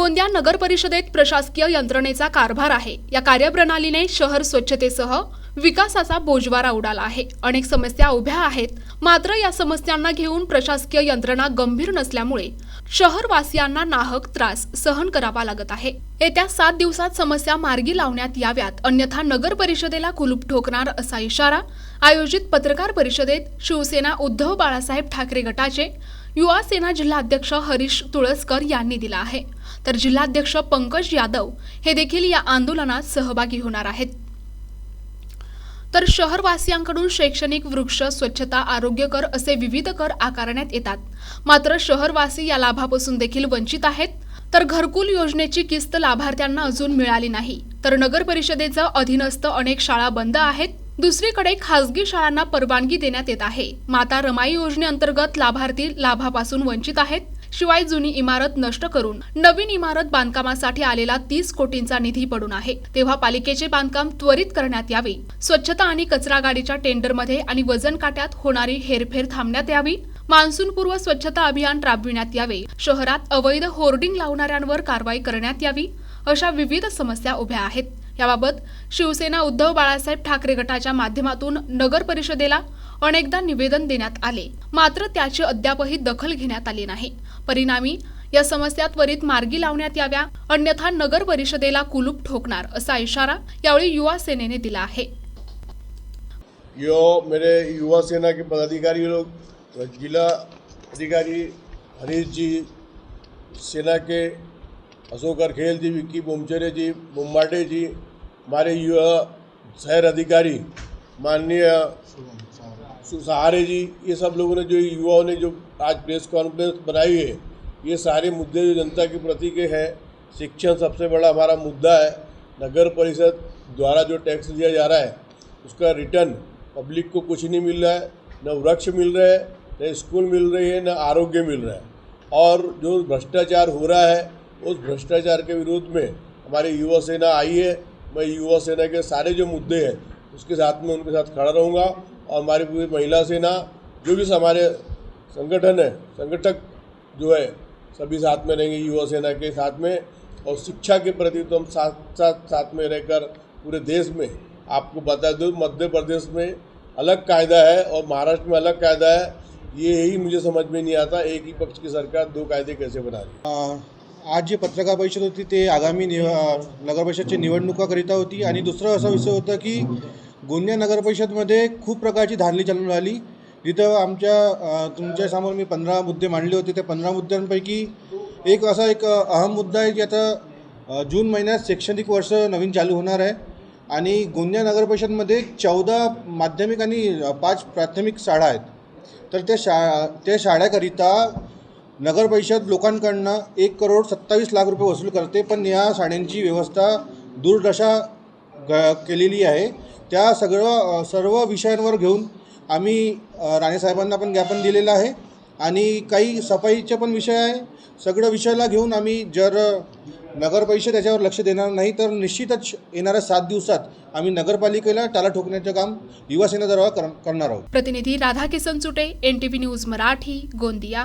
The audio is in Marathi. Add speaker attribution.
Speaker 1: गोंदिया नगर परिषदेत प्रशासकीय यंत्रणेचा कारभार आहे। या कार्यप्रणालीने शहर स्वच्छतेसह विकासाचा बोजवारा उडाला आहे। अनेक समस्या उभ्या आहेत, मात्र या समस्यांना घेऊन प्रशासकीय यंत्रणा गंभीर नसल्यामुळे शहरवासियांना नाहक त्रास सहन करावा लागत आहे। येत्या 7 दिवसात समस्या मार्गी लावण्यात याव्यात, अन्यथा नगर परिषदेला कुलूप ठोकणार असा इशारा आयोजित पत्रकार परिषदेत शिवसेना उद्धव बाळासाहेब ठाकरे गटाचे युवा सेना जिल्हाध्यक्ष हरीश तुळसकर यांनी दिला आहे। तर जिल्हाध्यक्ष पंकज यादव हे देखील या आंदोलनात सहभागी होणार आहेत। तर शहरवासियांकडून शैक्षणिक, वृक्ष, स्वच्छता, आरोग्य कर असे विविध कर आकारण्यात येतात, मात्र शहरवासी या लाभापासून देखील वंचित आहेत। तर घरकुल योजनेची किस्त लाभार्थ्यांना अजून मिळाली नाही, तर नगर परिषदेच्या अधीनस्थ अनेक शाळा बंद आहेत। दुसरीकडे खासगी शाळांना परवानगी देण्यात येत आहे। माता रमाई योजनेअंतर्गत लाभार्थी लाभापासून वंचित आहेत। शिवाय जुनी इमारत नष्ट करून नवीन इमारत बांधकामासाठी आलेला 30 कोटींचा निधी पडून आहे, तेव्हा पालिकेचे बांधकाम त्वरित करण्यात यावे। स्वच्छता आणि कचरा गाडीच्या टेंडरमध्ये आणि वजन काट्यात होणारी हेरफेर थांबण्यात यावी। मान्सूनपूर्व स्वच्छता अभियान राबविण्यात यावे। शहरात अवैध होर्डिंग लावणाऱ्यांवर कारवाई करण्यात यावी, अशा विविध समस्या उभ्या आहेत। याबाबत शिवसेना उद्धव बाळासाहेब ठाकरे गटाच्या माध्यमातून नगर परिषदेला अनेकदा निवेदन देण्यात आले, मात्र त्याची अद्यापही दखल घेण्यात आली नाही। परिणामी या समस्या त्वरित मार्गी लावण्यात याव्या, अन्यथा नगर परिषदेला कुलूप ठोकणार असा इशारा यावेळी युवा सेनेने दिला आहे।
Speaker 2: मेरे युवा सेना के पदाधिकारी लोग, जिला अधिकारी हरीश जी, सेना के अशोक अरखेल जी, विक्की बोमचरे जी, बोम्बाटे जी, हमारे युवा शहर अधिकारी माननीय सहारे जी, ये सब लोगों ने, जो युवाओं ने जो आज प्रेस कॉन्फ्रेंस बनाई है, ये सारे मुद्दे जो जनता के प्रति के हैं। शिक्षण सबसे बड़ा हमारा मुद्दा है। नगर परिषद द्वारा जो टैक्स दिया जा रहा है उसका रिटर्न पब्लिक को कुछ नहीं मिल रहा है, न वृक्ष मिल रहे हैं, न स्कूल मिल रही है, न आरोग्य मिल रहा है। और जो भ्रष्टाचार हो रहा है, उस भ्रष्टाचार के विरोध में हमारी युवा सेना आई है। मैं युवा सेना के सारे जो मुद्दे हैं उसके साथ में उनके साथ खड़ा रहूँगा, और हमारी पूरी महिला सेना, जो भी हमारे संगठन है, संगठक जो है, सभी साथ में रहेंगे युवा सेना के साथ में। और शिक्षा के प्रति तो हम साथ में रहकर पूरे देश में, आपको बता दूँ, मध्य प्रदेश में अलग कायदा है और महाराष्ट्र में अलग कायदा है। यही मुझे समझ में नहीं आता, एक ही पक्ष की सरकार 2 कायदे कैसे बना रही है।
Speaker 3: आज जी पत्रकार परिषद होती ते आगामी नगर परिषदची निवडणुकाकरिता होती, आणि दुसरा असा विषय होता की गोंदिया नगर परिषदमध्ये खूप प्रकारची धांदली चालून राहिली। जिथं तुमच्या समोर मी 15 मुद्दे मांडले होते। त्या 15 मुद्द्यांपैकी एक अहम मुद्दा आहे की आता जून महिन्यात शैक्षणिक वर्ष नवीन चालू होणार आहे, आणि गोंदिया नगर परिषदमध्ये 14 माध्यमिक आणि 5 प्राथमिक शाळा आहेत। तर त्या शाळेकरिता नगर परिषद लोकांकडनं 1,27,00,000 रुपये वसूल करते, पण या शाळांची व्यवस्था दुर्दशा केलेली आहे। त्या सर्व विषयांवर घेऊन आम्ही राणेसाहेबांना पण ज्ञापन दिलेलं आहे, आणि काही सफाईचे पण विषय आहे। सगळं विषयाला घेऊन आम्ही, जर नगर परिषद याच्यावर लक्ष देणार नाही तर निश्चितच येणाऱ्या 7 दिवसात आम्ही नगरपालिकेला टाळा ठोकण्याचे काम युवा सेनेद्वारे करणार आहोत।
Speaker 1: प्रतिनिधी राधा किसन चुटे, NTV न्यूज मराठी, गोंदिया।